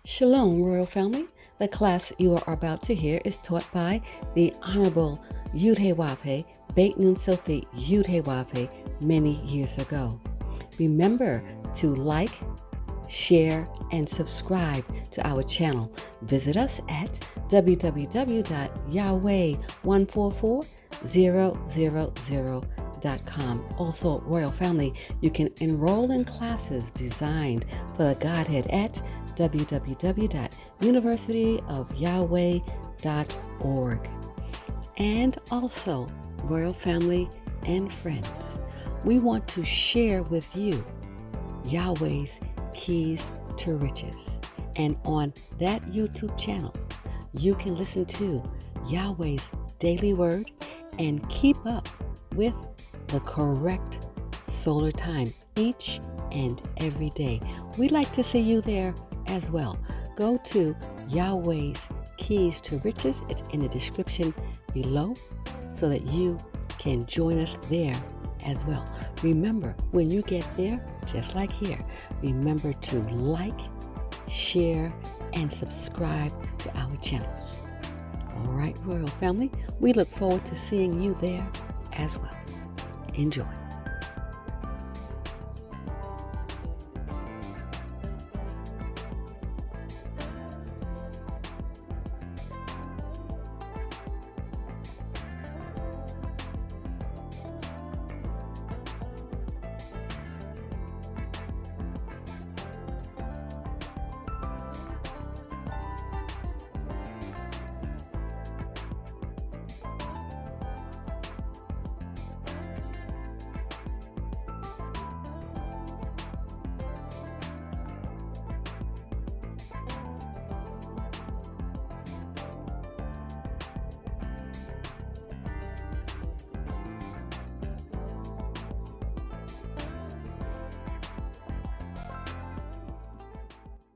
Shalom, Royal Family. The class you are about to hear is taught by the Honorable Yahweh, Beit Nun Sophie Yahweh, many years ago. Remember to like, share, and subscribe to our channel. Visit us at www.yahweh144000.com. Also, Royal Family, you can enroll in classes designed for the Godhead at www.universityofyahweh.org. And also, Royal Family and friends, we want to share with you Yahweh's Keys to Riches. And on that YouTube channel, you can listen to Yahweh's daily word and keep up with the correct solar time each and every day. We'd like to see you there as well. Go to Yahweh's Keys to Riches. It's in the description below so that you can join us there as well. Remember, when you get there, just like here, remember to like, share, and subscribe to our channels. All right, Royal Family, we look forward to seeing you there as well. Enjoy.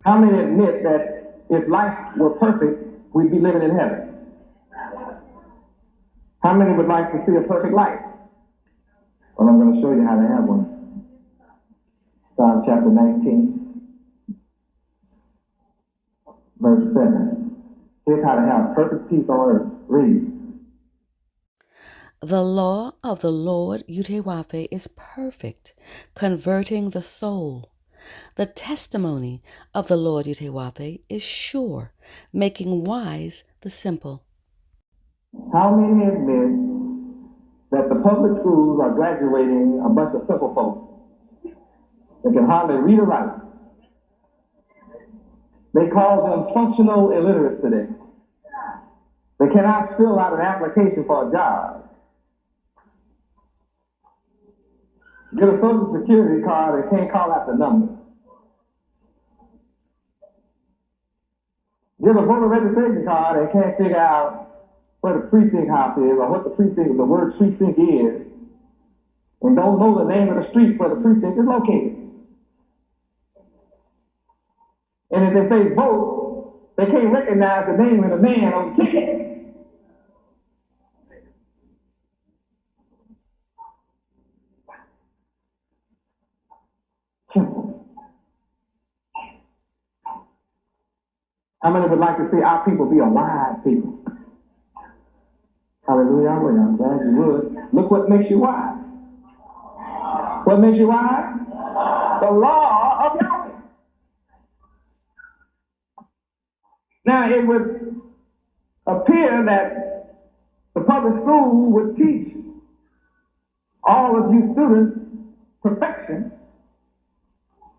How many admit that if life were perfect, we'd be living in heaven? How many would like to see a perfect life? Well, I'm going to show you how to have one. Psalm chapter 19, verse 7. Here's how to have perfect peace on earth. Read. The law of the Lord Yahweh is perfect, converting the soul. The testimony of the Lord Yahweh is sure, making wise the simple. How many admit that the public schools are graduating a bunch of simple folks that can hardly read or write? They call them functional illiterates today. They cannot fill out an application for a job. Get a social security card and can't call out the number. Get a voter registration card and can't figure out where the precinct house is or what the word precinct is, and don't know the name of the street where the precinct is located. And if they say vote, they can't recognize the name of the man on the ticket. How many would like to see our people be a wise people? Hallelujah. I'm glad you would. Look what makes you wise. What makes you wise? The law of Yahweh. Now, it would appear that the public school would teach all of you students perfection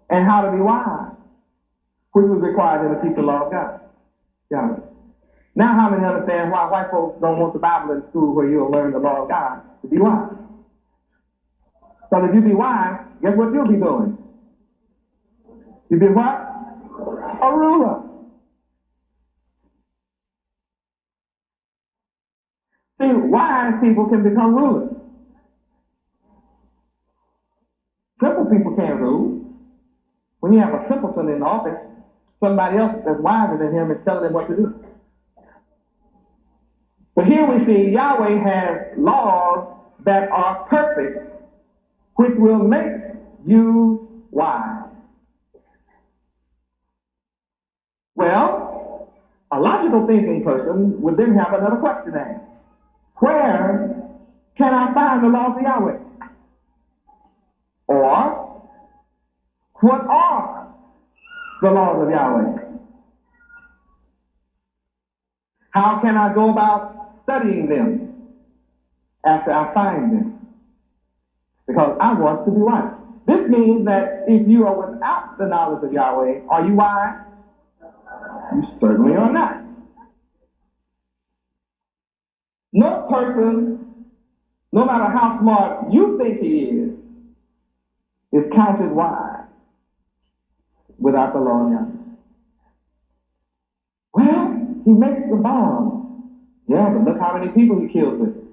and how to be wise, which was required in to teach the law of God. Yahweh. Now, how many understand why white folks don't want the Bible in school where you'll learn the law of God to be wise? So if you be wise, guess what you'll be doing? You'll be what? A ruler. See, wise people can become rulers. Simple people can't rule. When you have a simpleton in the office, somebody else that's wiser than him is telling him what to do. But here we see Yahweh has laws that are perfect, which will make you wise. Well, A logical thinking person would then have another question asked. Where can I find the laws of Yahweh? Or, what are the laws of Yahweh? How can I go about studying them after I find them? Because I want to be wise. This means that if you are without the knowledge of Yahweh, are you wise? You certainly are not. No person, no matter how smart you think he is counted wise without the law of Yahweh. Well, he makes the bomb. Yeah, but look how many people he kills with it.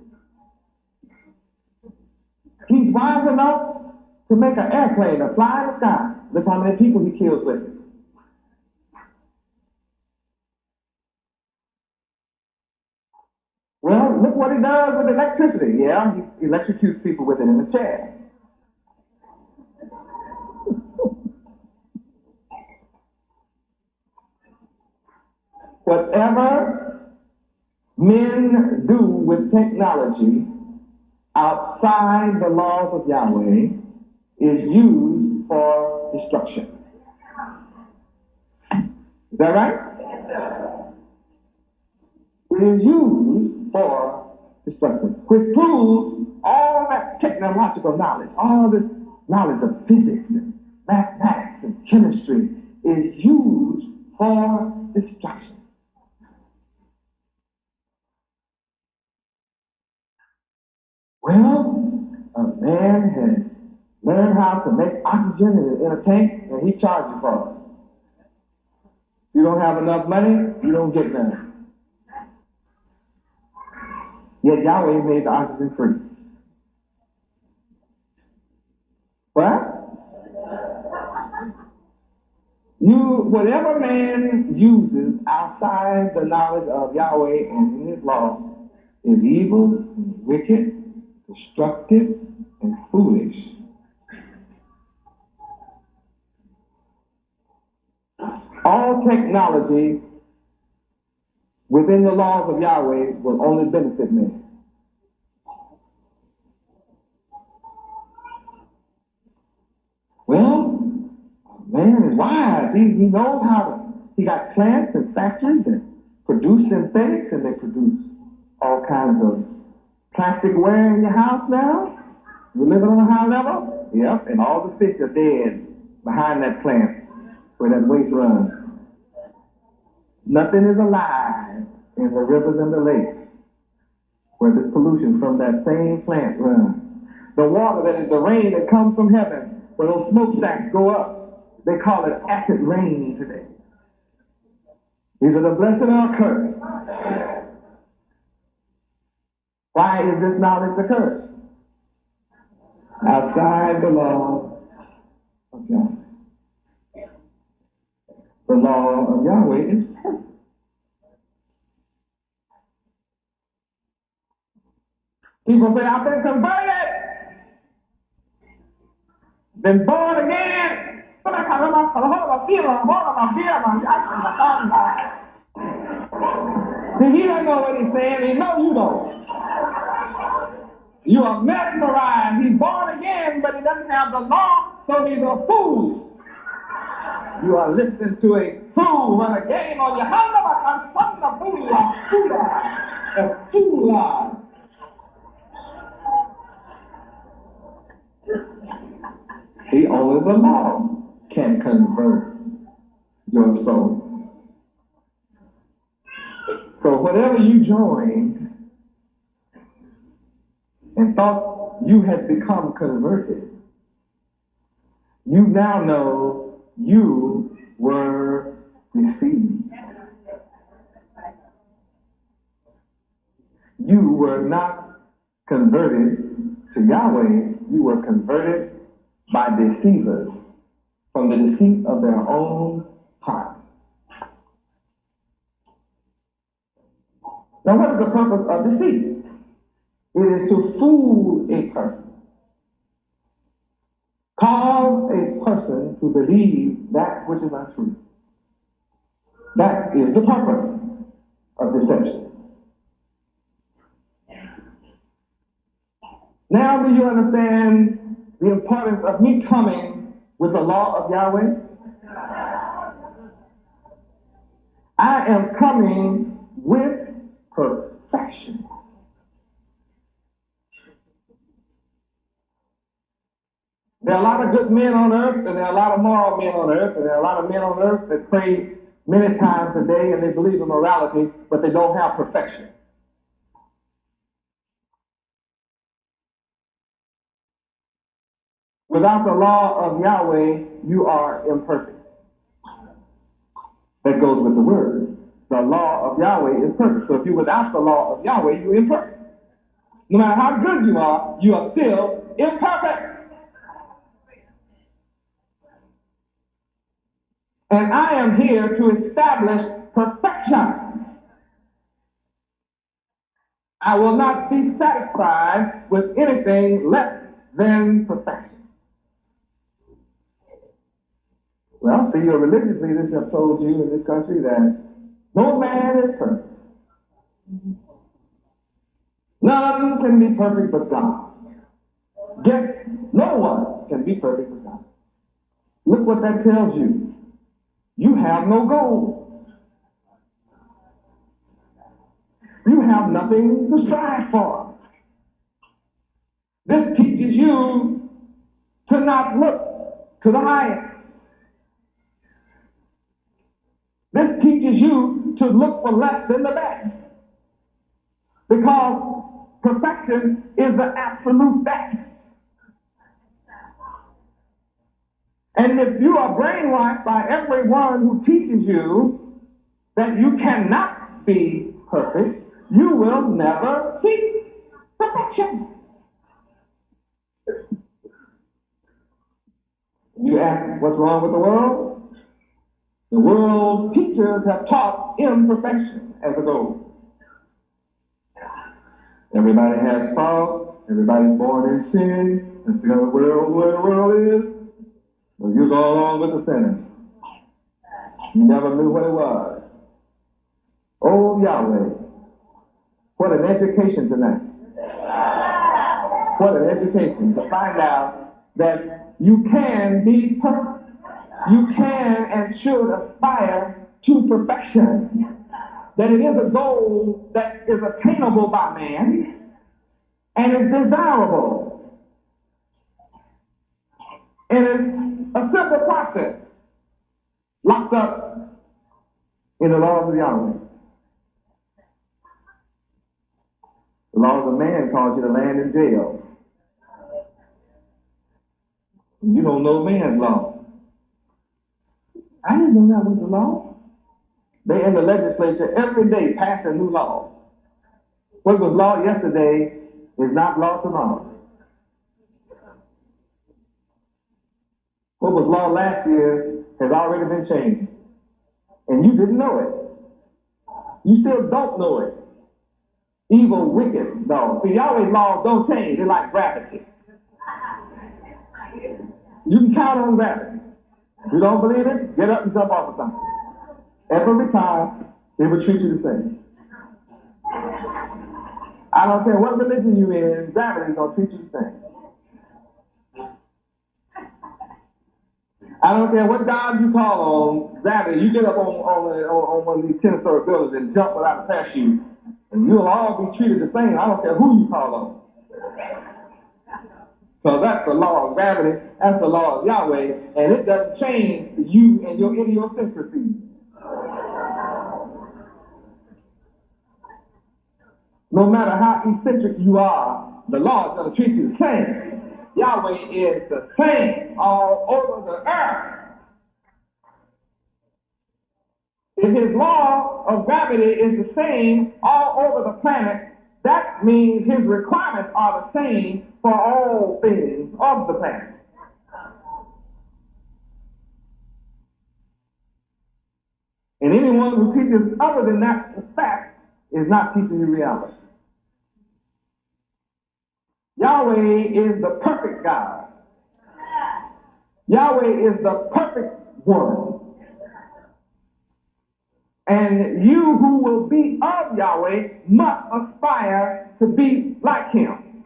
He's wise enough to make an airplane to fly in the sky. Look how many people he kills with it. Well, look what he does with electricity. Yeah, he electrocutes people with it in a chair. Whatever men do with technology outside the laws of Yahweh is used for destruction. Is that right? It is used for destruction, which proves all that technological knowledge, all this knowledge of physics and mathematics and chemistry is used for destruction. Well, a man has learned how to make oxygen in a tank, and he charges for it. If you don't have enough money, you don't get none. Yet Yahweh made the oxygen free. What? Whatever man uses outside the knowledge of Yahweh and in his law is evil, wicked, destructive, and foolish. All technology within the laws of Yahweh will only benefit man. Well, man is wise. He knows how to. He got plants and factories that produce synthetics, and they produce all kinds of plastic ware in your house now. You living on a high level? Yep, and all the fish are dead behind that plant where that waste runs. Nothing is alive in the rivers and the lakes where this pollution from that same plant runs. The water that is the rain that comes from heaven, where those smokestacks go up, they call it acid rain today. Either the blessed or a curse. Why is this knowledge a curse? Outside the law of Yahweh. The law of Yahweh is perfect. People say, I've been converted, been born again. See, he doesn't know what he's saying. He knows you don't. You are mesmerized. He's born again, but he doesn't have the law, so he's a fool. You are listening to a fool run a game on your hand. A fool. See, only the law can convert your soul. So whatever you joined and thought you had become converted, you now know you were deceived. You were not converted to Yahweh, you were converted by deceivers from the deceit of their own heart. Now, what is the purpose of deceit? It is to fool a person. Cause a person to believe that which is untrue. That is the purpose. of deception. Now do you understand the importance of me coming with the law of Yahweh? I am coming with perfection. There are a lot of good men on earth, and there are a lot of moral men on earth, and there are a lot of men on earth that pray many times a day, and they believe in morality, but they don't have perfection. Without the law of Yahweh, you are imperfect. That goes with the word. The law of Yahweh is perfect. So if you're without the law of Yahweh, you're imperfect. No matter how good you are still imperfect. And I am here to establish perfection. I will not be satisfied with anything less than perfection. Well, see, your religious leaders have told you in this country that no man is perfect. None can be perfect but God. Yes, no one can be perfect but God. Look what that tells you. You have no goal. You have nothing to strive for. This teaches you to not look to the highest. This teaches you to look for less than the best. Because perfection is the absolute best. And if you are brainwashed by everyone who teaches you that you cannot be perfect, you will never see perfection. You ask what's wrong with the world? The world's teachers have taught imperfection as a goal. Everybody has fault. Everybody's born in sin. That's the world where the world is. So you go along with the sinners. You never knew what it was. Oh, Yahweh. What an education tonight. What an education to find out that you can be perfect. You can and should aspire to perfection. That it is a goal that is attainable by man and is desirable. And it's a simple process locked up in the laws of Yahweh. The laws of man cause you to land in jail. You don't know man's law. I didn't know that was the law. They in the legislature every day passing new laws. What was law yesterday is not law tomorrow. What was law last year has already been changed. And you didn't know it. You still don't know it. Evil, wicked laws. See, Yahweh's laws don't change. They're like gravity. You can count on gravity. If you don't believe it, get up and jump off of something. Every time, they will treat you the same. I don't care what religion you're in, gravity is going to treat you the same. I don't care what God you call on, gravity, you get up on one of these 10-story buildings and jump without a parachute, and you'll all be treated the same. I don't care who you call on. So that's the law of gravity, that's the law of Yahweh, and it doesn't change for you and your idiosyncrasies. No matter how eccentric you are, the law is going to treat you the same. Yahweh is the same all over the earth. If his law of gravity is the same all over the planet, that means his requirements are the same for all things of the planet. And anyone who teaches other than that fact is not teaching you reality. Yahweh is the perfect God. Yahweh is the perfect one. And you who will be of Yahweh must aspire to be like him.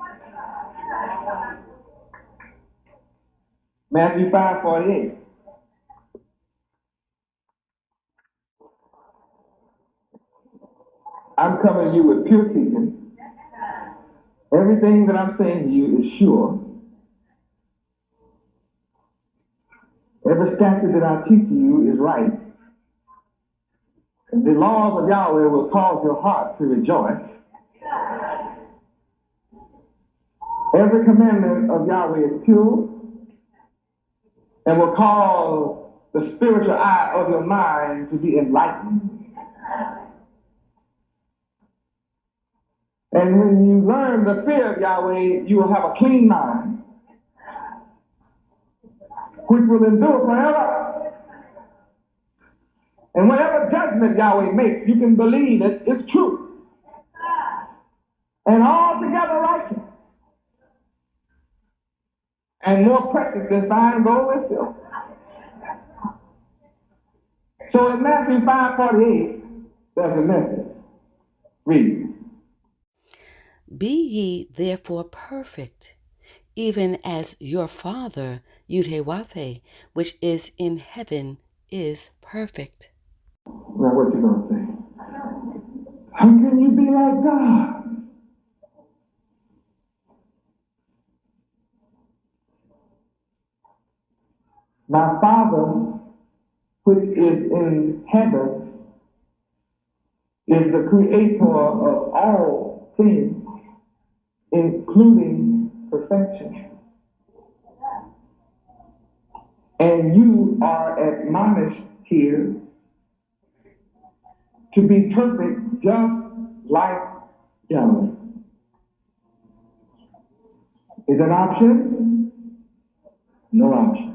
Matthew 5:48. I'm coming to you with pure teaching. Everything that I'm saying to you is sure. Every statute that I teach to you is right. And the laws of Yahweh will cause your heart to rejoice. Every commandment of Yahweh is pure and will cause the spiritual eye of your mind to be enlightened. And when you learn the fear of Yahweh, you will have a clean mind, which will endure forever. And whatever judgment Yahweh makes, you can believe it is true and altogether righteous and more precious than fine gold and silver. So in Matthew 5:48, there's a message. Read. Be ye therefore perfect, even as your Father, Yahweh, which is in heaven, is perfect. Now what you gonna say? How can you be like God? My Father, which is in heaven, is the creator of all things, including perfection. And you are admonished here to be perfect just like Yahweh. Is it an option? No option.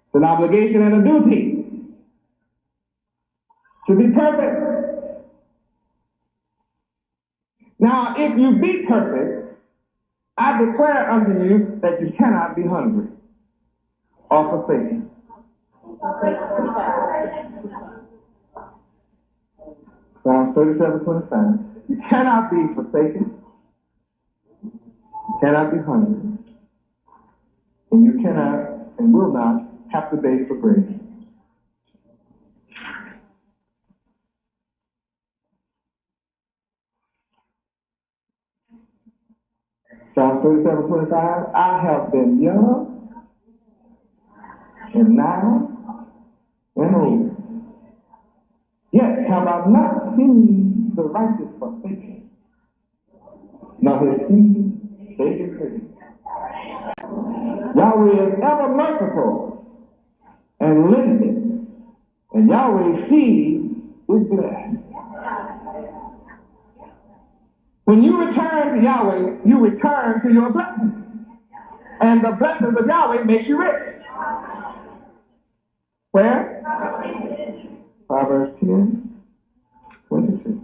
It's an obligation and a duty to be perfect. Now, if you be perfect, I declare unto you that you cannot be hungry or forsaken. Psalms 37:25. You cannot be forsaken, you cannot be hungry, and you cannot and will not have to beg for bread. Psalms 37:25. I have been young and now and old. Yet have I not seen the righteous forsaken, nor his seed begging bread. Yahweh is ever merciful and lending, and Yahweh's seed is blessed. When you return to Yahweh, you return to your blessing. And the blessings of Yahweh makes you rich. Where? Proverbs 10:22.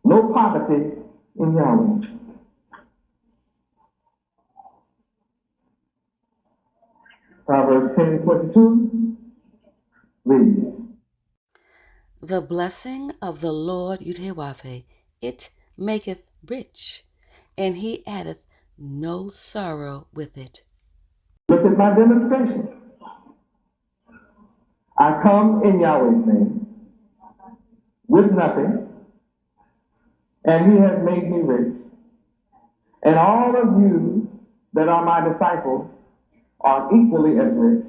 No poverty in Yahweh. Proverbs 10:22. Read. The blessing of the Lord Yahweh, it maketh rich, and he addeth no sorrow with it. Look at my demonstration. I come in Yahweh's name with nothing, and he has made me rich. And all of you that are my disciples are equally as rich.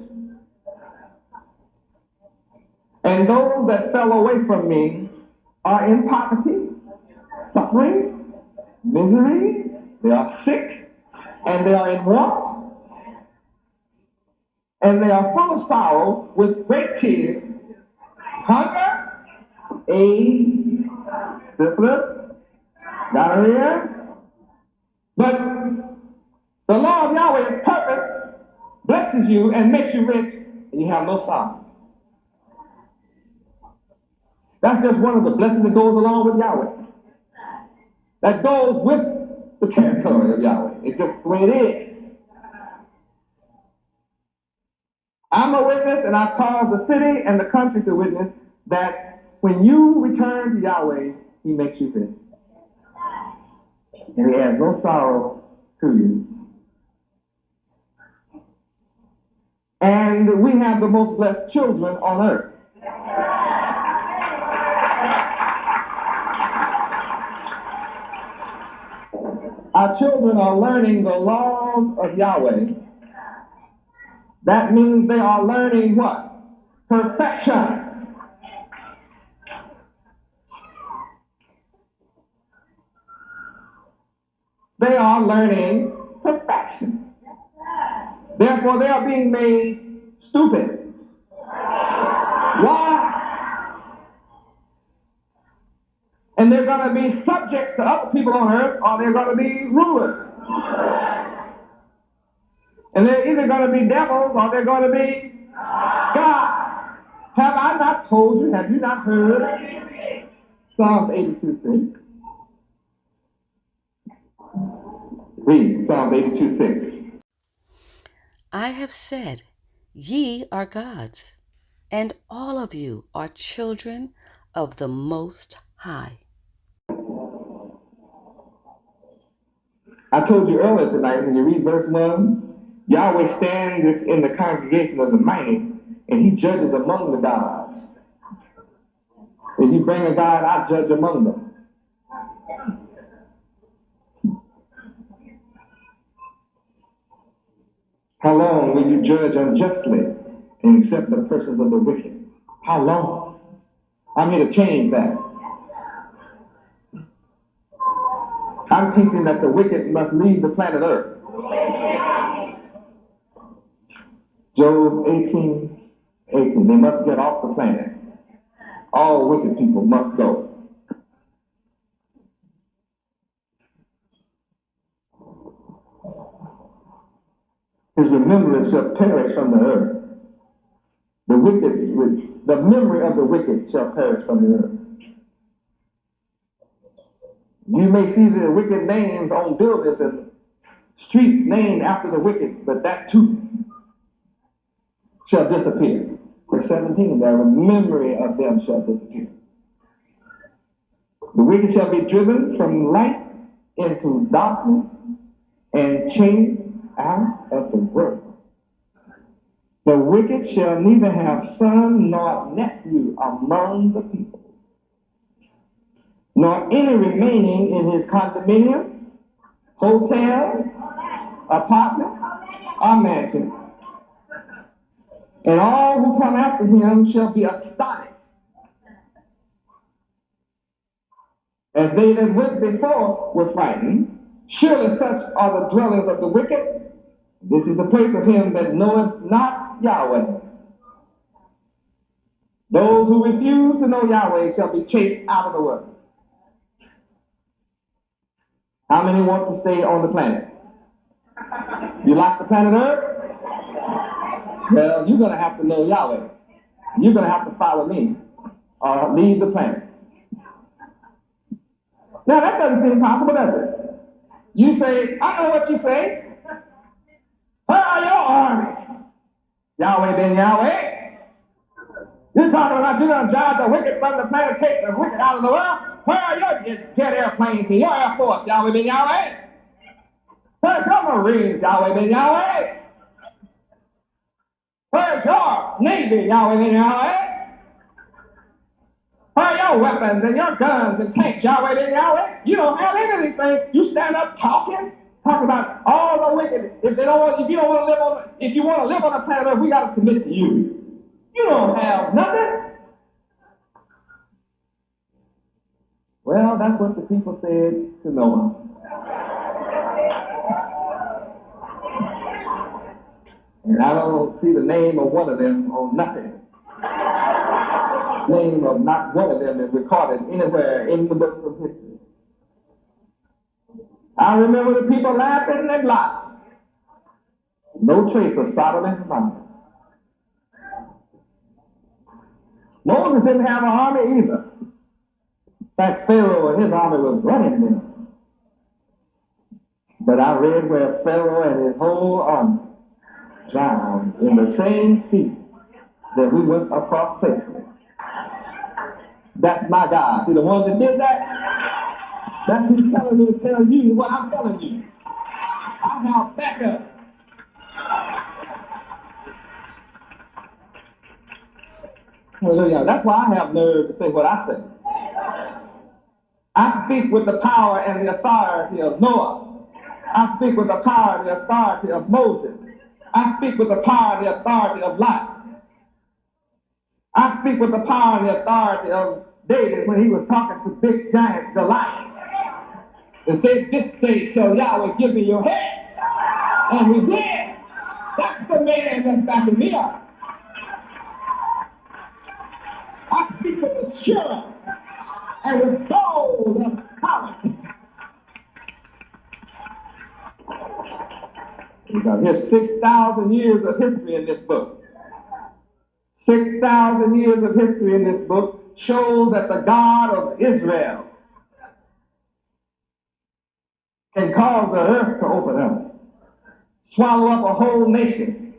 And those that fell away from me are in poverty, suffering, misery, they are sick, and they are in want, and they are full of sorrow with great tears, hunger, AIDS, syphilis, gonorrhea. But the law of Yahweh is perfect, blesses you, and makes you rich, and you have no sorrow. That's just one of the blessings that goes along with Yahweh. That goes with the territory of Yahweh. It's just the way it is. I'm a witness, and I call the city and the country to witness that when you return to Yahweh, He makes you rich. And He adds no sorrow to you. And we have the most blessed children on earth. Our children are learning the laws of Yahweh. That means they are learning what? Perfection. They are learning perfection. Therefore, they are being made stupid. Why? And they're going to be subject to other people on earth, or they're going to be rulers. And they're either going to be devils or they're going to be God. Have I not told you? Have you not heard? Psalms 82:6. Read Psalms 82:6. I have said, ye are gods, and all of you are children of the Most High. I told you earlier tonight, when you read verse 1, Yahweh stands in the congregation of the mighty, and He judges among the gods. If you bring a god, I judge among them. How long will you judge unjustly and accept the persons of the wicked? How long? I'm here to change that. I'm teaching that the wicked must leave the planet Earth. Job 18:18. They must get off the planet. All wicked people must go. His remembrance shall perish from the earth. The memory of the wicked shall perish from the earth. You may see the wicked names on buildings and streets named after the wicked, but that too shall disappear. Verse 17, the memory of them shall disappear. The wicked shall be driven from light into darkness and chased out of the world. The wicked shall neither have son nor nephew among the people, nor any remaining in his condominium, hotel, apartment, or mansion. And all who come after him shall be astonished, as they that went before were frightened. Surely such are the dwellings of the wicked. This is the place of him that knoweth not Yahweh. Those who refuse to know Yahweh shall be chased out of the world. How many want to stay on the planet? You like the planet Earth? Well, you're going to have to know Yahweh. You're going to have to follow me or leave the planet. Now, that doesn't seem possible, does it? You say, I know what you say. Where are your armies? Yahweh been Yahweh. You're talking about you're going to drive the wicked from the planet, take the wicked out of the world. Where are your jet airplanes and your Air Force? Yahweh been Yahweh. Where's your Marines? Yahweh been Yahweh. Where's your Navy? Yahweh been Yahweh. Where are your weapons and your guns and tanks? Yahweh been Yahweh. You don't have any of these things. You stand up talking about all the wicked. If you want to live on the planet Earth, we got to submit to you. You don't have nothing. Well, that's what the people said to Noah. And I don't see the name of one of them on nothing. Name of not one of them is recorded anywhere in the books of history. I remember the people laughing and laughing. No trace of Sodom and Gomorrah. Moses didn't have an army either. In fact, Pharaoh and his army was running them. But I read where Pharaoh and his whole army drowned in the same sea that we went across safely. That's my God. See, the one that did that, that's who's telling me to tell you what I'm telling you. I have backup. Hallelujah. That's why I have nerve to say what I say. I speak with the power and the authority of Noah. I speak with the power and the authority of Moses. I speak with the power and the authority of Lot. I speak with the power and the authority of David when he was talking to big giant Goliath. And said, "This day shall Yahweh give me your head." And he did. That's the man that's backing me up. I speak with assurance and with bold authority. Because there's 6,000 years of history in this book. 6,000 years of history in this book shows that the God of Israel can cause the earth to open up, swallow up a whole nation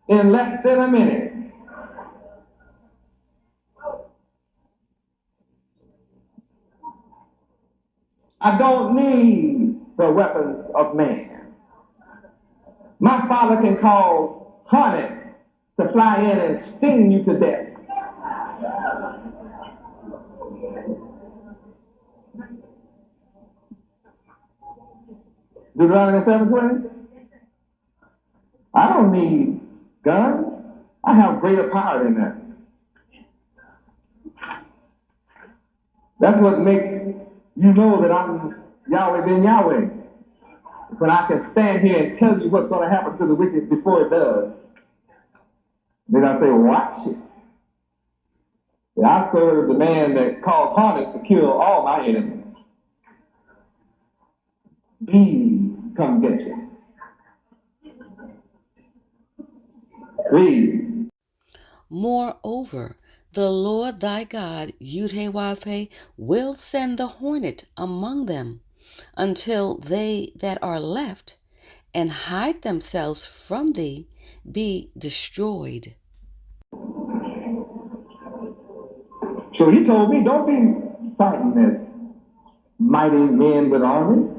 in less than a minute. I don't need the weapons of man. My Father can cause hornets to fly in and sting you to death. Deuteronomy 7:20. I don't need guns. I have greater power than that. That's what makes you know that I'm Yahweh ben Yahweh. When I can stand here and tell you what's going to happen to the wicked before it does. Then I say, watch it. I serve the man that caused hornets to kill all my enemies. Bees come get you. Read. Moreover, the Lord thy God, Yahweh, will send the hornet among them, until they that are left and hide themselves from thee be destroyed. So he told me, don't be fighting as mighty men with armies.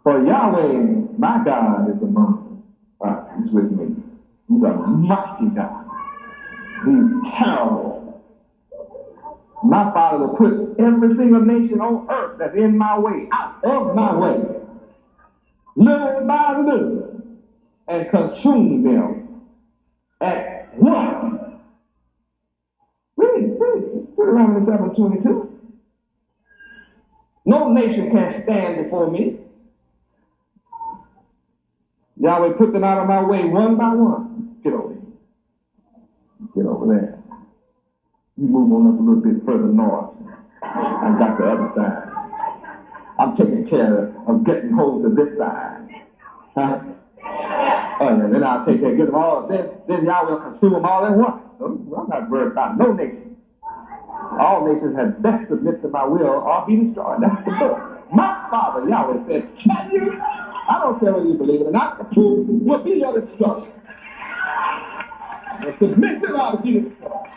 For Yahweh, my God, is among us. He's with me. He's a mighty God. He's terrible. My Father will put every single nation on earth that's in my way, out of my way, little by little, and consume them at once. Read Deuteronomy 7:22. No nation can stand before me. Yahweh put them out of my way one by one. Get over here. Get over there. You move on up a little bit further north. I got the other side. I'm taking care of getting hold of this side. Huh? Oh, yeah, then I'll take care of get them all. Then Yahweh will consume them all at once. I'm not worried about no nation. All nations had best submit to my will or be destroyed. That's the book. My Father, Yahweh, said, can you? I don't care whether you believe it or not. The truth will be your destruction. The submission ought to be destroyed.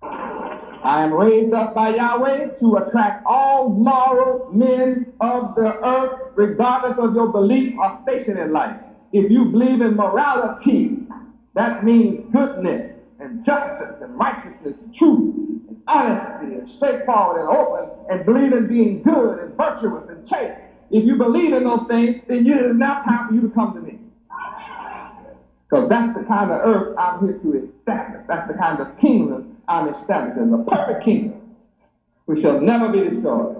I am raised up by Yahweh to attract all moral men of the earth, regardless of your belief or station in life. If you believe in morality, that means goodness and justice and righteousness, truth and honesty and straightforward and open, and believe in being good and virtuous and chaste. If you believe in those things, then it is now time for you to come to me. Because that's the kind of earth I'm here to establish. That's the kind of kingdom I'm establishing. The perfect kingdom, which shall never be destroyed.